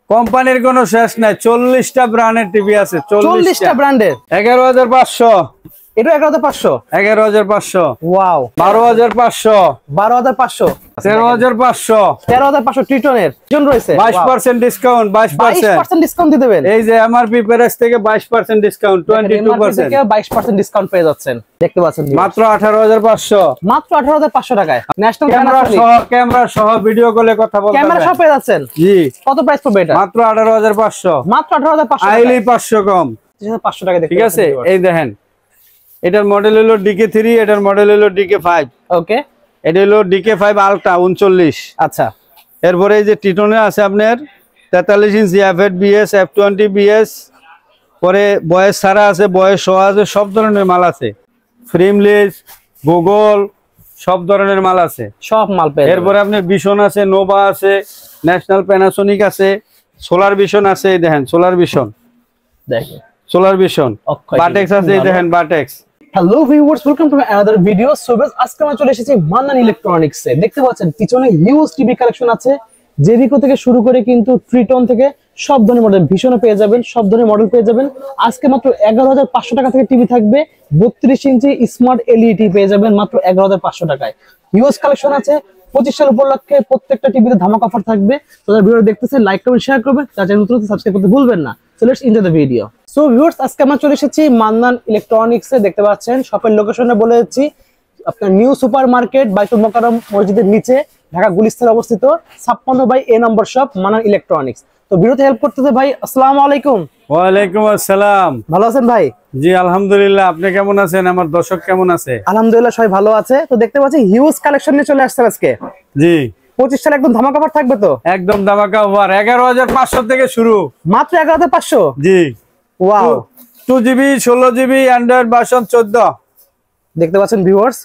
কোম্পানির কোনো শেষ নাই, 40টা ব্র্যান্ডের টিভি আছে। 40টা ব্র্যান্ডের 11,500। এটা 11,500। 11,500। ওয়াও। 12,500। 12,500। 13,500। 13,500 ট্রিটনের জন রয়েছে। 22% ডিসকাউন্ট। 22% ডিসকাউন্ট দিয়ে দেবেন। এই যে এমআরপি প্রাইস থেকে 22% ডিসকাউন্ট, 22% থেকে 22% ডিসকাউন্ট পেয়ে যাচ্ছেন। দেখতে পাচ্ছেন মাত্র 18,500। মাত্র 18,500 টাকায় ন্যাশনাল ক্যামেরা সহ ভিডিও কলে কথা বলতে ক্যামেরা সহ পেয়ে যাচ্ছেন। জি। কত প্রাইস পড়বে এটা? মাত্র 18,500। মাত্র 18,500 আইলি 500 কম। 500 টাকা। ঠিক আছে, এই দেখেন এটার মডেল হলো DK3, এটার মডেল হলো DK5। ওকে, এটা হলো DK5 আলট্রা 39। আচ্ছা, এরপরে এই যে টিটনে আছে আপনার 43 ইঞ্চি F8BS, F20BS, পরে বয়স ছাড়া আছে, বয়স সহ আছে, সব ধরনের মাল আছে। ফ্রেমলেস, গুগল, সব ধরনের মাল আছে, সব মাল পেয়ে। এরপরে আপনার ভিশন আছে, নোভা আছে, ন্যাশনাল প্যানাসোনিক আছে, সোলার ভিশন আছে। এই দেখেন সোলার ভিশন, দেখেন সোলার ভিশন, বাটেক্স আছে। এই দেখেন বাটেক্স। Hello viewers, welcome to another video. So guys, আজকে আমরা চলে এসেছি মান্নান ইলেকট্রনিক্স এ। দেখতে পাচ্ছেন পিছনে হিউজ টিভি কালেকশন আছে, জেবিকো থেকে শুরু করে কিন্তু ট্রিটন থেকে সব ধরনের মডেল, ভীষণও পেয়ে যাবেন, সব ধরনের মডেল পেয়ে যাবেন। আজকে মাত্র 11,500 টাকা থেকে টিভি থাকবে। 32 ইঞ্চি স্মার্ট এলইডি পেয়ে যাবেন মাত্র 11,500 টাকায়। হিউজ কালেকশন আছে। 25 সাল উপলক্ষে প্রত্যেকটা টিভিতে ধামাকা অফার থাকবে। তো যারা ভিডিও দেখতেছেন লাইক কমেন্ট শেয়ার করবেন, তার চ্যানেল নতুন সাবস্ক্রাইব করতে ভুলবেন না। So let's enjoy the video. So viewers, আজকে আমরা চলে এসেছি মান্নান ইলেকট্রনিক্স এ। দেখতে পাচ্ছেন শপের লোকেশনে বলে দিচ্ছি, আপনার নিউ সুপার মার্কেট বাইতুল মোকাররম মসজিদের নিচে, ঢাকা গুলিস্তানে অবস্থিত 56 এ নম্বর শপ মান্নান ইলেকট্রনিক্স। তো ভিডিওতে হেল্প করতেছে ভাই। আসসালামু আলাইকুম। ওয়ালাইকুম আসসালাম। ভালো আছেন ভাই? জি আলহামদুলিল্লাহ, আপনি কেমন আছেন? আমার দর্শক কেমন আছে? আলহামদুলিল্লাহ সবাই ভালো আছে। তো দেখতে পাচ্ছি হিউজ কালেকশন নিয়ে চলে আসছেন আজকে। জি। 25 সালে একদম ধামাকা অফার থাকবে তো? একদম ধামাকা অফার। 11,500 থেকে শুরু। মাত্র 11,500? জি। Wow. 2GB 16GB Android version 14। দেখতে পাচ্ছেন ভিউয়ার্স,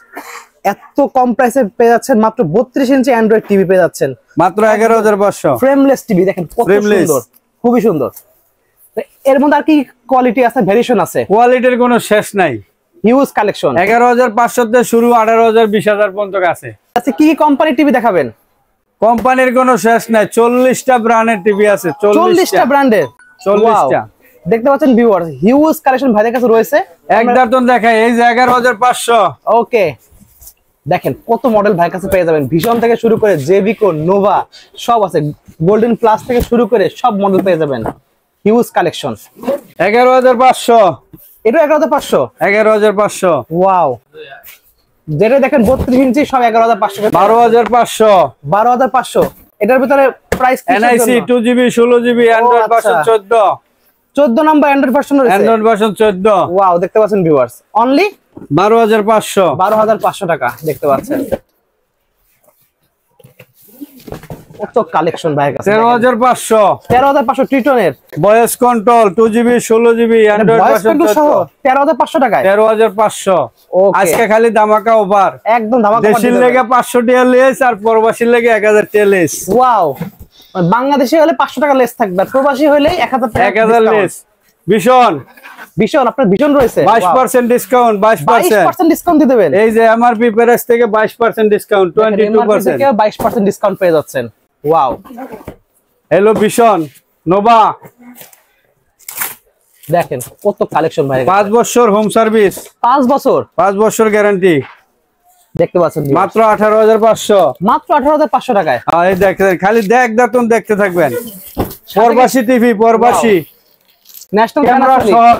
এত কম প্রাইসে পেয়ে যাচ্ছেন মাত্র 32 ইঞ্চি অ্যান্ড্রয়েড টিভি পেয়ে যাচ্ছেন মাত্র 11,500। ফ্রেমলেস টিভি দেখেন কত সুন্দর, খুবই সুন্দর। এর মধ্যে আর কি কোয়ালিটি আছে, ভেরিয়েশন আছে? কোয়ালিটির কোনো শেষ নাই, হিউজ কালেকশন। 11,500 থেকে শুরু, 18,000 20,000 পর্যন্ত আছে। আচ্ছা, কি কি কোম্পানি টিভি দেখাবেন? কোম্পানির কোনো শেষ নাই, 40টা ব্র্যান্ডের টিভি আছে। 40টা ব্র্যান্ডের। 40টা। দেখতে পাচ্ছেন ভিউয়ার্স, হিউজ কালেকশন ভাইদের কাছে রয়েছে। এক দাঁতন দেখাই, এই যে 11,500। ওকে, দেখেন কত মডেল ভাইয়ের কাছে পেয়ে যাবেন। ভিশন থেকে শুরু করে জেবিকো, নোভা সব আছে, গোল্ডেন প্লাস থেকে শুরু করে সব মডেল পেয়ে যাবেন। Huge collection. 11,500। এটা 11,500। 11,500। ওয়াও। যেটা দেখেন 32 ইঞ্চি সব 11,500। 12,500। 12,500। এটার ভিতরে প্রাইস কি? NIC 2GB 16GB Android version 14। 14 number Android version রয়েছে। Android version 14। ওয়াও, দেখতে পাচ্ছেন ভিউয়ার্স, অনলি 12,500। 12,500 টাকা। দেখতে পাচ্ছেন কত কালেকশন ভাইয়ের কাছে। 13,500। 13,500 ট্রিটনের voice control 2GB 16GB Android version 14। 13,500 টাকায়। 13,500। আজকে খালি ধামাকা অফার, একদম ধামাকা। দেশের লেগে 500 টাকা লেস আর প্রবাসীর লেগে 1,000 টাকা লেস। ওয়াও, বাংলাদেশি হলে 500 টাকা লেস থাকবে, আর প্রবাসী হলে 1,000 লেস। ভীষণ ভীষণ আপনার ভীষণ রয়েছে 22% ডিসকাউন্ট। 22% ডিসকাউন্ট দিয়ে দেবেন। এই যে এমআরপি প্রাইস থেকে 22% ডিসকাউন্ট, 22% থেকে 22% ডিসকাউন্ট পেয়ে যাচ্ছেন। ওয়াও। হ্যালো ভীষণ নোভা, দেখেন কত কালেকশন ভাই। 5 বছর হোম সার্ভিস। 5 বছর 5 বছর গ্যারান্টি। দেখতে পাচ্ছেন মাত্র 18,500। মাত্র 18,500 টাকায়। এই দেখেন, খালি দেখুন, দেখতে থাকবেন। প্রবাসী টিভি, প্রবাসী ন্যাশনাল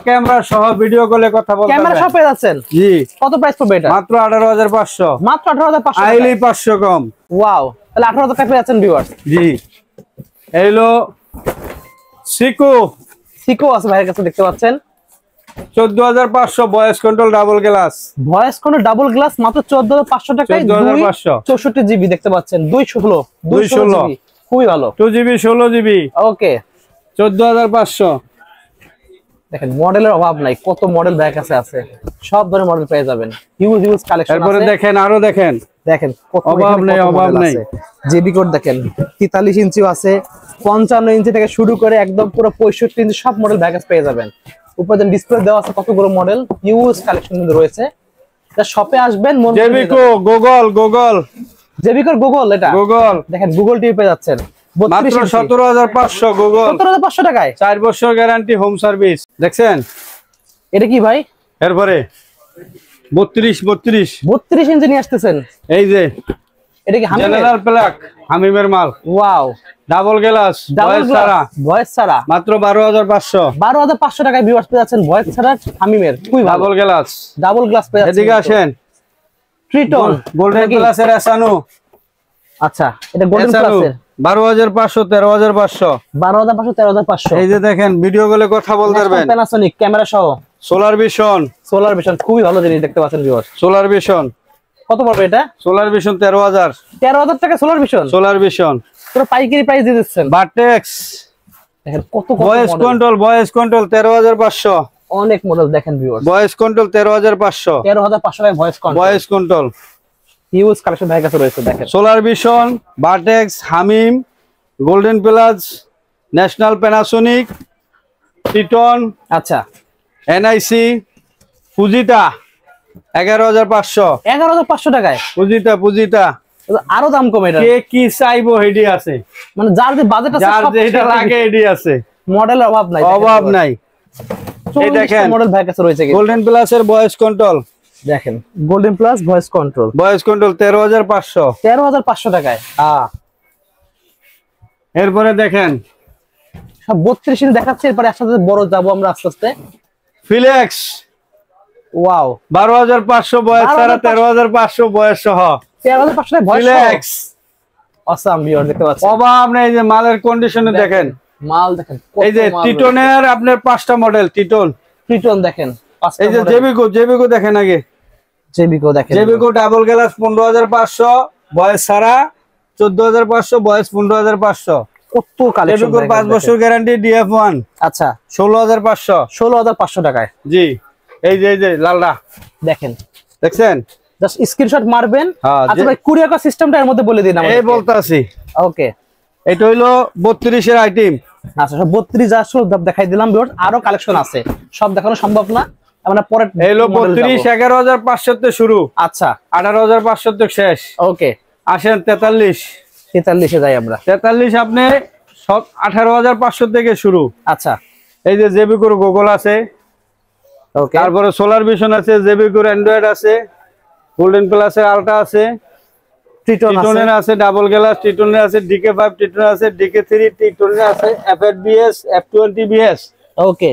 ক্যামেরা সহ ভিডিও কলে কথা বলতে ক্যামেরা সহ পেয়ে যাচ্ছেন। জি। কত প্রাইস পড়বে এটা? মাত্র 18,500। মাত্র 18,500। আইলি 500 কম। ওয়াও, তাহলে 18,000 টাকা পেয়ে যাচ্ছেন ভিউয়ার্স। জি। হ্যালো সিকো আছে ভাইয়ের কাছে, দেখতে পাচ্ছেন 14,500। Voice control double glass. Voice control double glass মাত্র 14,500 টাকায়। 14,500। 64 জিবি দেখতে পাচ্ছেন। 216 খুবই ভালো। 2GB 16GB। ওকে, 14,500। দেখেন মডেলের অভাব নাই, কত মডেল ভাইয়ের কাছে আছে, সব ধরনের মডেল পেয়ে যাবেন। Huge collection. তারপরে দেখেন, আরো দেখেন কত অভাব নেই। জেবি কোড দেখেন 43 ইঞ্চিও আছে, 55 ইঞ্চি থেকে শুরু করে একদম পুরো 65 ইঞ্চি সব মডেল ভাইয়ের কাছে পেয়ে যাবেন। উপরে ডিসপ্লে দেওয়া আছে কতগুলো মডেল, হিউজ কালেকশন কিন্তু রয়েছে। এটা শপে আসবেন। জেবিকো গুগল জেবিকোর গুগল, এটা গুগল দেখেন গুগল টিভি পেয়ে যাচ্ছেন। মাত্র 17,500 গুগল 17,500 টাকায় 4 বছর গ্যারান্টি হোম সার্ভিস দেখছেন এটা কি ভাই এরপরে 32 ইঞ্চি নিয়ে আসতেছেন এই যে এটা কি জেনারেল প্লাগ হামিমের মাল ওয়াও ডাবল গ্লাস ভয়েস ছাড়া মাত্র 12,500 টাকায় ভিউয়ার্স পেয়ে যাচ্ছেন ভয়েস ছাড়া হামিমের খুবই ভালো ডাবল গ্লাস পেয়ে যাচ্ছেন এদিকে আসেন ট্রিটন গোল্ডেন প্লাসের এসানো আচ্ছা এটা গোল্ডেন প্লাসের 12,500 13,500 12,500 13,500 এই যে দেখেন ভিডিও কলে কথা বলতে পারবেন প্যানাসোনিক ক্যামেরা সহ সোলার ভিশন খুবই ভালো জিনিস দেখতে পাচ্ছেন ভিউয়ার্স সোলার ভিশন কত পড়বে এটা সোলার ভিশন 13,000 টাকা সোলার ভিশন পুরো পাইকারি প্রাইস দিয়ে দিচ্ছেন বাটেক্স দেখেন কত ভয়েস কন্ট্রোল 13,500 অনেক মডেল দেখেন ভিউয়ার্স ভয়েস কন্ট্রোল 13,500 টাকায় ভয়েস কন্ট্রোল হিউজ কালেকশন ভাই কাছে রয়েছে দেখেন সোলার ভিশন বাটেক্স Hamim Golden Plus National Panasonic টিটন আচ্ছা এনআইসি ফুজিতা 11,500 টাকায় ফুজিতা আরো দাম কম এটা কে কি চাইবো হেডি আছে মানে যার যে বাজেট আছে যার যেটা লাগে হেডি আছে মডেলের অভাব নাই এই দেখেন মডেল ভাই কাছে রয়েছে গোল্ডেন প্লাস এর ভয়েস কন্ট্রোল দেখেন গোল্ডেন প্লাস ভয়েস কন্ট্রোল 13,500 টাকায় এরপরে দেখেন সব 32 ইঞ্চি দেখাচ্ছে এরপরে একসাথে বড় যাবো আমরা আস্তে আস্তে ফিলেক্স ওয়াও 12,500 বয়স ছাড়া 13,500 বয়স সহ 13,500 ভয়েস ফিলেক্স অসাম ভিউয়ার দেখতে পাচ্ছেন অভাব নেই যে মালের কন্ডিশনে দেখেন মাল দেখেন এই যে টিটনের আপনার 5টা মডেল টিটন দেখেন এই যে জেবিকো দেখেন আগে জেবিকো ডাবল গ্লাস 15,500 বয়স ছাড়া 14,500 বয়স 15,500 কত কালেকশন জেবিকো 5 বছর গ্যারান্টি ডিএফ1 আচ্ছা 16,500 টাকায় জি এই যে লালটা দেখছেন জাস্ট স্ক্রিনশট মারবেন আচ্ছা ভাই কুরিয়ার করার সিস্টেমটা এর মধ্যে বলে দিন আমাদের এই বলতাছি ওকে এটা হলো 32 এর আইটেম আচ্ছা সব 32 আসল দেখাই দিলাম ভিউয়ার্স আরো কালেকশন আছে সব দেখানো সম্ভব না আমরা পরে হলো 32 11,500 তে শুরু আচ্ছা 18,500 তে শেষ ওকে আসেন 43 এ যাই আমরা 43 আপনি 18,500 থেকে শুরু আচ্ছা এই যে জেবিকোর গুগল আছে ওকে তারপরে সোলার ভিশন আছে জেবিকোর অ্যান্ড্রয়েড আছে গোল্ডেন প্লাসের আলট্রা আছে টিটনের আছে ডাবল গ্লাস টিটনের আছে ডিকে5 টিটনের আছে ডিকে3 টিটনের আছে এফএডবিএস F20BS ওকে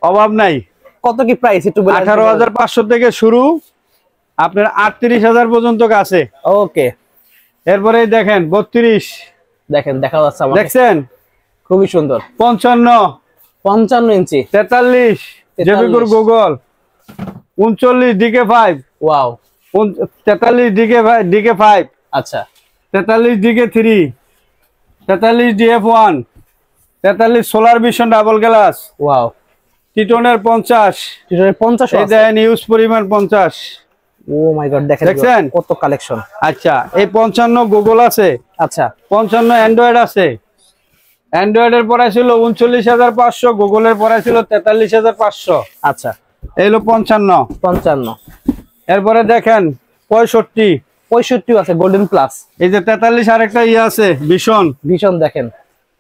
অভাব নাই কত কি প্রাইস একটু বলেন 18,500 থেকে শুরু আপনার 38,000 পর্যন্ত আছে ওকে এরপরে দেখেন 32 দেখেন দেখা যাচ্ছে আমাদের দেখছেন খুবই সুন্দর 55 ইঞ্চি 43 জেবিকোর গুগল 39 ডিকে5 ওয়াও 43 ডিকে5 আচ্ছা 43 ডিকে3 43 ডিএফ1 43 Solar Vision double glass wow টিটনের 50 এই দেখেন ইউজ পরিমাণ 50 ও মাই গড দেখেন কত কালেকশন আচ্ছা এই 55 গুগল আছে আচ্ছা 55 অ্যান্ড্রয়েড আছে অ্যান্ড্রয়েডের প্রাইস ছিল 39,500 গুগলের প্রাইস ছিল 43,500 আচ্ছা এই হলো 55 এরপরে দেখেন 65 আছে গোল্ডেন প্লাস এই যে 43 আরেকটা আছে ভীষণ দেখেন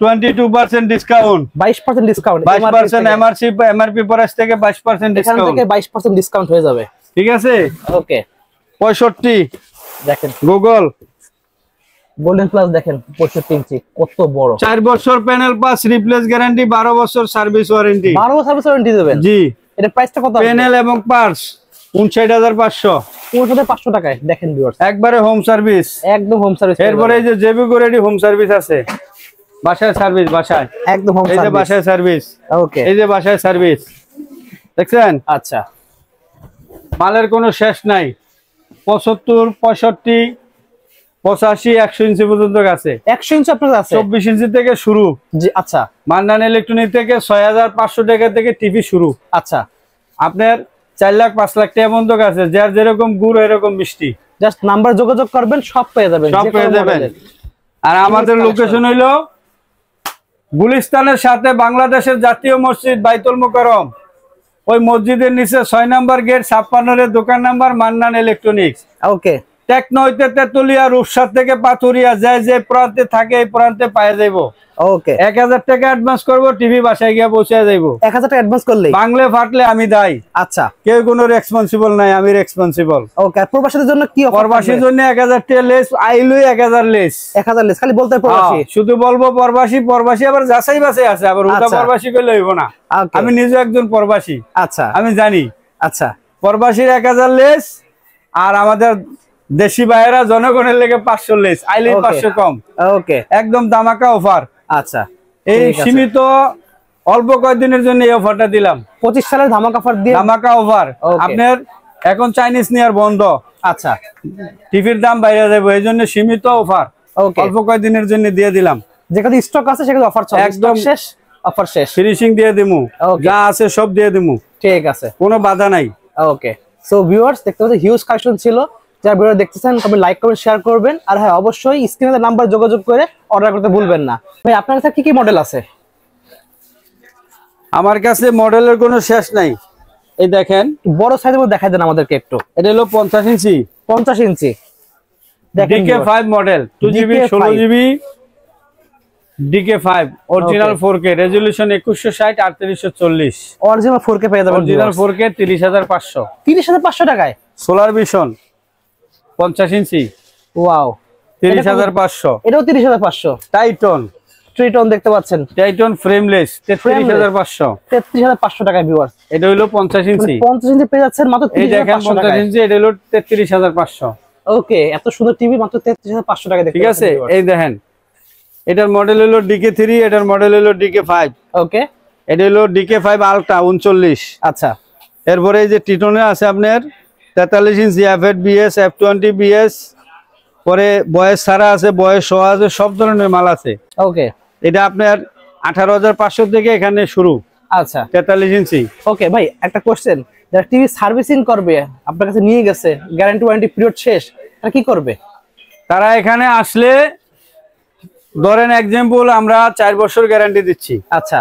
22% ডিসকাউন্ট 22% ডিসকাউন্ট 22% এমআরপি প্রাইস থেকে 22% ডিসকাউন্ট থেকে 22% ডিসকাউন্ট হয়ে যাবে ঠিক আছে ওকে 65 দেখেন গুগল গোল্ডেন প্লাস দেখেন 65 ইঞ্চি কত বড় 4 বছর প্যানেল পাস রিপ্লেস গ্যারান্টি 12 বছর সার্ভিস ওয়ারেন্টি 12 বছর সার্ভিস ওয়ারেন্টি দেবেন জি এটা প্রাইসটা কত প্যানেল এবং পার্টস 59,500 টাকায় দেখেন ভিউয়ার্স একবারে হোম সার্ভিস একদম হোম সার্ভিস এরপরে এই যে জেবিকো রেডি হোম সার্ভিস আছে বাসায় সার্ভিস বাসায় একদম হোম সার্ভিস এই যে বাসায় সার্ভিস ওকে এই যে বাসায় সার্ভিস দেখছেন আচ্ছা মালের কোনো শেষ নাই 75 65 85 100 ইঞ্চি পর্যন্ত আছে 100 ইঞ্চি আপনার আছে 24 ইঞ্চি থেকে শুরু জি আচ্ছা মান্নান ইলেকট্রনিক থেকে 6,500 টাকা থেকে টিভি শুরু আচ্ছা আপনার 4 লাখ 5 লাখ টাকা পর্যন্ত আছে যার যেরকম গুড় এরকম মিষ্টি জাস্ট নাম্বার যোগাযোগ করবেন সব পেয়ে যাবেন আর আমাদের লোকেশন হইলো গুলিস্তানের সাথে বাংলাদেশের জাতীয় মসজিদ বাইতুল মোকাররম ওই মসজিদের নিচে 6 নাম্বার গেট 56 এর দোকান number Mannan electronics okay Tecno হইতে তেতুলিয়া, রূপসা থেকে পাথুরিয়া, যে প্রান্তে থাকে এই প্রান্তে পাওয়া যাইবো। ওকে, 1000 টাকা অ্যাডভান্স করবো, টিভি বাসায় গিয়ে পৌঁছে যাইবো। 1000 টাকা অ্যাডভান্স করলে বাংলা ফাটলে আমি দায়ী। আচ্ছা, কেউ কোনো রেসপন্সিবল নাই, আমি রেসপন্সিবল। ওকে। আর প্রবাসীদের জন্য কি অফার? প্রবাসীর জন্য 1000 টাকা লেস, আইলুই 1000 লেস। 1000 লেস, খালি বলতে প্রবাসী। শুধু বলবো প্রবাসী। প্রবাসী আবার যাচাই বাছাই আছে, আবার উল্টা প্রবাসী কইলে হইব না। আমি নিজে একজন প্রবাসী। আচ্ছা, আমি জানি। আচ্ছা, প্রবাসীর 1000 লেস, আর আমাদের দেশি ভাইয়েরা জনগণের লেগে 500 লেস, আইলেই 500 কম। ওকে, একদম দামাকা অফার। আচ্ছা, এই সীমিত অল্প কয়েকদিনের জন্য এই অফারটা দিলাম। 25 সালের ধামাকা অফার দিয়ে, ধামাকা অফার। আপনার এখন চাইনিজ নেওয়ার বন্ধ। আচ্ছা, টিভির দাম বাইরে যাবে, এই জন্য সীমিত অফার অল্প কয়েকদিনের জন্য দিয়ে দিলাম। যেখানে স্টক আছে সেখানে অফার চলে, একদম শেষ, অফার শেষ, ফিনিশিং দিয়ে দিমু, যা আছে সব দিয়ে দিমু। ঠিক আছে, কোনো বাধা নাই। ওকে। সো ভিউয়ার্স, দেখতে পাচ্ছেন হিউজ কালেকশন ছিল। যারা ভিডিও দেখতেছেন কমেন্ট, লাইক করবেন, শেয়ার করবেন। আর হ্যাঁ, অবশ্যই স্ক্রিনে নাম্বার যোগাযোগ করে অর্ডার করতে ভুলবেন না। ভাই, আপনার কাছে কি কি মডেল আছে? আমার কাছে মডেলের কোনো শেষ নাই। এই দেখেন, বড় সাইজের মধ্যে দেখাই দেন আমাদেরকে একটু। এটা হলো 50 ইঞ্চি। 50 ইঞ্চি DK5 model, 2GB 16GB DK5 original 4K, resolution 2160 3840। Original 4K পেয়ে যাবেন। Original 4K 30500। 30500 টাকায় সোলার ভিশন 50 ইঞ্চি। ওয়াও, 30500। এটাও 30500। টাইটন, ট্রিটন দেখতে পাচ্ছেন, টাইটন ফ্রেমলেস 33500। 33500 টাকায় ভিউয়ার্স। এটা হলো 50 ইঞ্চি। 50 ইঞ্চি পেয়ে যাচ্ছেন মাত্র 33500 টাকায়। 50 ইঞ্চি, এটা হলো 33500। ওকে, এত সুন্দর টিভি মাত্র 33500 টাকায় দেখতে ঠিক আছে। এই দেখেন, এটার মডেল হলো DK3, এটার মডেল হলো DK5। ওকে, এটা হলো DK5 আলট্রা 39। আচ্ছা, এরপরে এই যে টিটনে আছে আপনার 43 ইঞ্চি F8BS, F20BS, পরে বয়স ছাড়া আছে, বয়স সহ আছে, সব ধরনের মাল আছে। ওকে, এটা আপনার 18500 থেকে এখানে শুরু। আচ্ছা, 43 ইঞ্চি। ওকে ভাই, একটা কোশ্চেন, যারা টিভি সার্ভিসিং করবে, আপনার কাছে নিয়ে গেছে, গ্যারান্টি ওয়ারেন্টি পিরিয়ড শেষ, তারা কি করবে? তারা এখানে আসলে, ধরেন এক্সাম্পল, আমরা 4 বছর গ্যারান্টি দিচ্ছি। আচ্ছা,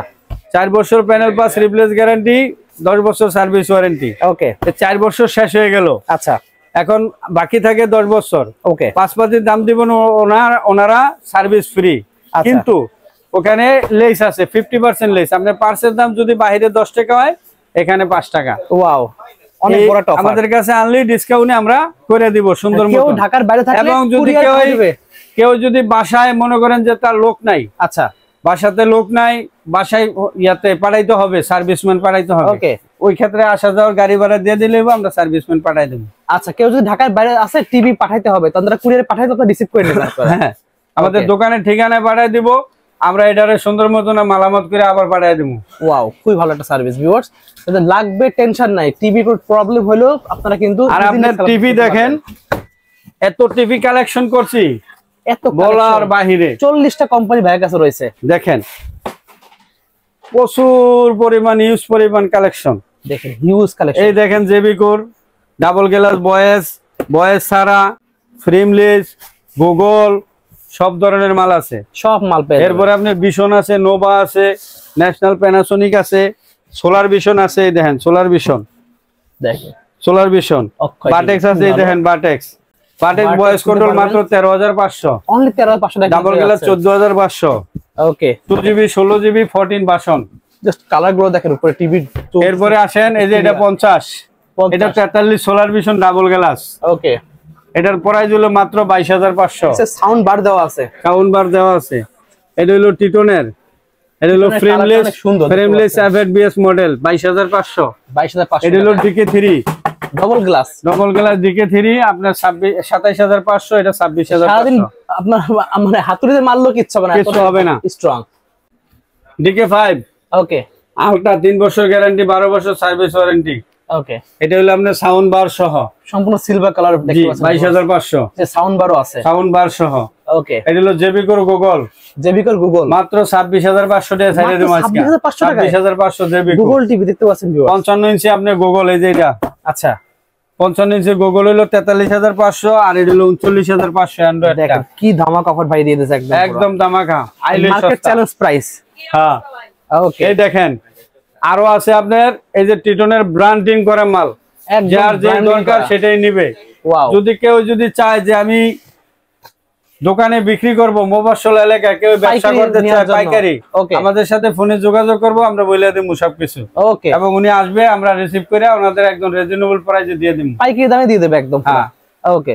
4 বছর প্যানেল পাস রিপ্লেস গ্যারান্টি, 10 বছর সার্ভিস ওয়ারেন্টি। ওকে, 4 বছর শেষ হয়ে গেল, আচ্ছা, এখন বাকি থাকে 10 বছর। ওকে, পাঁচপাতির দাম দিবেন ওনারা, সার্ভিস ফ্রি। কিন্তু ওখানে লেস আছে 50% লেস। আপনার পার্সের দাম যদি বাইরে 10 টাকা হয়, এখানে 5 টাকা। ওয়াও, অনেক বড় একটা অফার। আমাদের কাছে আনলি ডিসকাউন্টে আমরা করে দিব সুন্দর মতো। কেউ ঢাকার বাইরে থাকলে এবং যদি কেউ যদি বাসায় মনে করেন যে তার লোক নাই, আচ্ছা, বাসাতে লোক নাই, বাসায় ইয়াতে পাঠাইতে হবে, সার্ভিসম্যান পাঠাইতে হবে। ওকে, ওই ক্ষেত্রে আসা যাওয়ার গাড়ি ভাড়া দিয়ে দিলে আমরা সার্ভিসম্যান পাঠাই দেব। আচ্ছা, কেউ যদি ঢাকার বাইরে আছে, টিভি পাঠাইতে হবে, তাহলে কুরিয়ারে পাঠাইতে আপনারা রিসিভ করে নেবেন। হ্যাঁ, আমাদের দোকানের ঠিকানায় পাঠাই দিব, আমরা এটারে সুন্দর মতো না মালামত করে আবার পাঠাই দেব। ওয়াও, খুবই ভালো একটা সার্ভিস ভিউয়ার্স। যাদের লাগবে, টেনশন নাই, টিভি কোনো প্রবলেম হলো আপনারা কিন্তু। আর আপনার টিভি দেখেন, এত টিভি কালেকশন করছি, এত বলার বাহিরে। 40টা কোম্পানি ভাইয়ের কাছে রয়েছে। দেখেন, প্রচুর পরিমাণ, হিউজ পরিমাণ কালেকশন। দেখেন, হিউজ কালেকশন। এই দেখেন, জেবিকোর ডাবল গ্লাস, বয়েস ছাড়া, ফ্রেমলেস, গুগল, সব ধরনের মাল আছে, সব মাল পেয়ে। এরপরে আপনার ভিশন আছে, নোভা আছে, ন্যাশনাল প্যানাসোনিক আছে, সোলার ভিশন আছে। এই দেখেন, সোলার ভিশন, দেখেন, সোলার ভিশন, বাটেক্স আছে। এই দেখেন, বাটেক্স ভয়েস কন্ট্রোল মাত্র 13500। অনলি 13500 টাকা। Double glass 14500। ওকে, 2GB 16GB 14 version. Just colour গুলো দেখেন উপরে টিভি। এরপরে আসেন, এই যে এটা 50, এটা 43 সোলার ভিশন ডাবল গ্লাস। ওকে, এটার প্রাইস হলো মাত্র 22500। সাউন্ড বার দেওয়া আছে, সাউন্ড বার দেওয়া আছে। এটা হলো টিটনের, এটা হলো ফ্রেমলেস F8BS মডেল 22500। 22500। এটা হলো DK3 ডাবল গ্লাস DK3 আপনার 27500। এটা 26500। সারাদিন আপনার মানে হাতুড়িতে মারলো কিচ্ছু হবে না, কিছু হবে না, স্ট্রং। DK5 ওকে, আলট্রা 3 বছর গ্যারান্টি, 12 বছর সার্ভিস ওয়ারেন্টি। ওকে, এটা হলো আপনার সাউন্ড বার সহ, সম্পূর্ণ সিলভার কালার দেখতে পাচ্ছেন। 22500। যে সাউন্ড বারও আছে, সাউন্ড বার সহ। ওকে, এটা হলো জেবিকোর গুগল, মাত্র 26500 টাকা ছাইড়ে দেব আজকে। 26500 জেবিকো গুগল টিভি দেখতে পাচ্ছেন। 55 ইঞ্চি আপনার গুগল, এই যে এটা। আচ্ছা, 55 ইঞ্চি গুগল হলো 43500, আর এটা হলো 39500 অ্যান্ড্রয়েড। দেখেন কি ধামাকা অফার ভাই দিয়ে দিয়েছে, একদম ধামাকা, মার্কেট চ্যালেঞ্জ প্রাইস। হ্যাঁ, ওকে, এই দেখেন, আরো আছে আপনার এই যে টিটনের ব্র্যান্ডিং করা মাল, যার যে দরকার সেটাই নিবে। ওয়াও, যদি কেউ যদি চায় যে আমি দোকানে বিক্রি করব, মফস্বল এলাকায় কেউ ব্যবসা পাইকারি করতে নেওয়ার চায় জন্য। পাইকারি, Okay. আমাদের সাথে ফোনে যোগাযোগ করব, আমরা বলে দেব সবকিছু। ওকে, এবং উনি আসবে, আমরা রিসিভ করে ওনাদের একদম রিজনেবল প্রাইসে দিয়ে দিব। পাইকারি দামে দিয়ে দেবে একদম। হ্যাঁ। ওকে,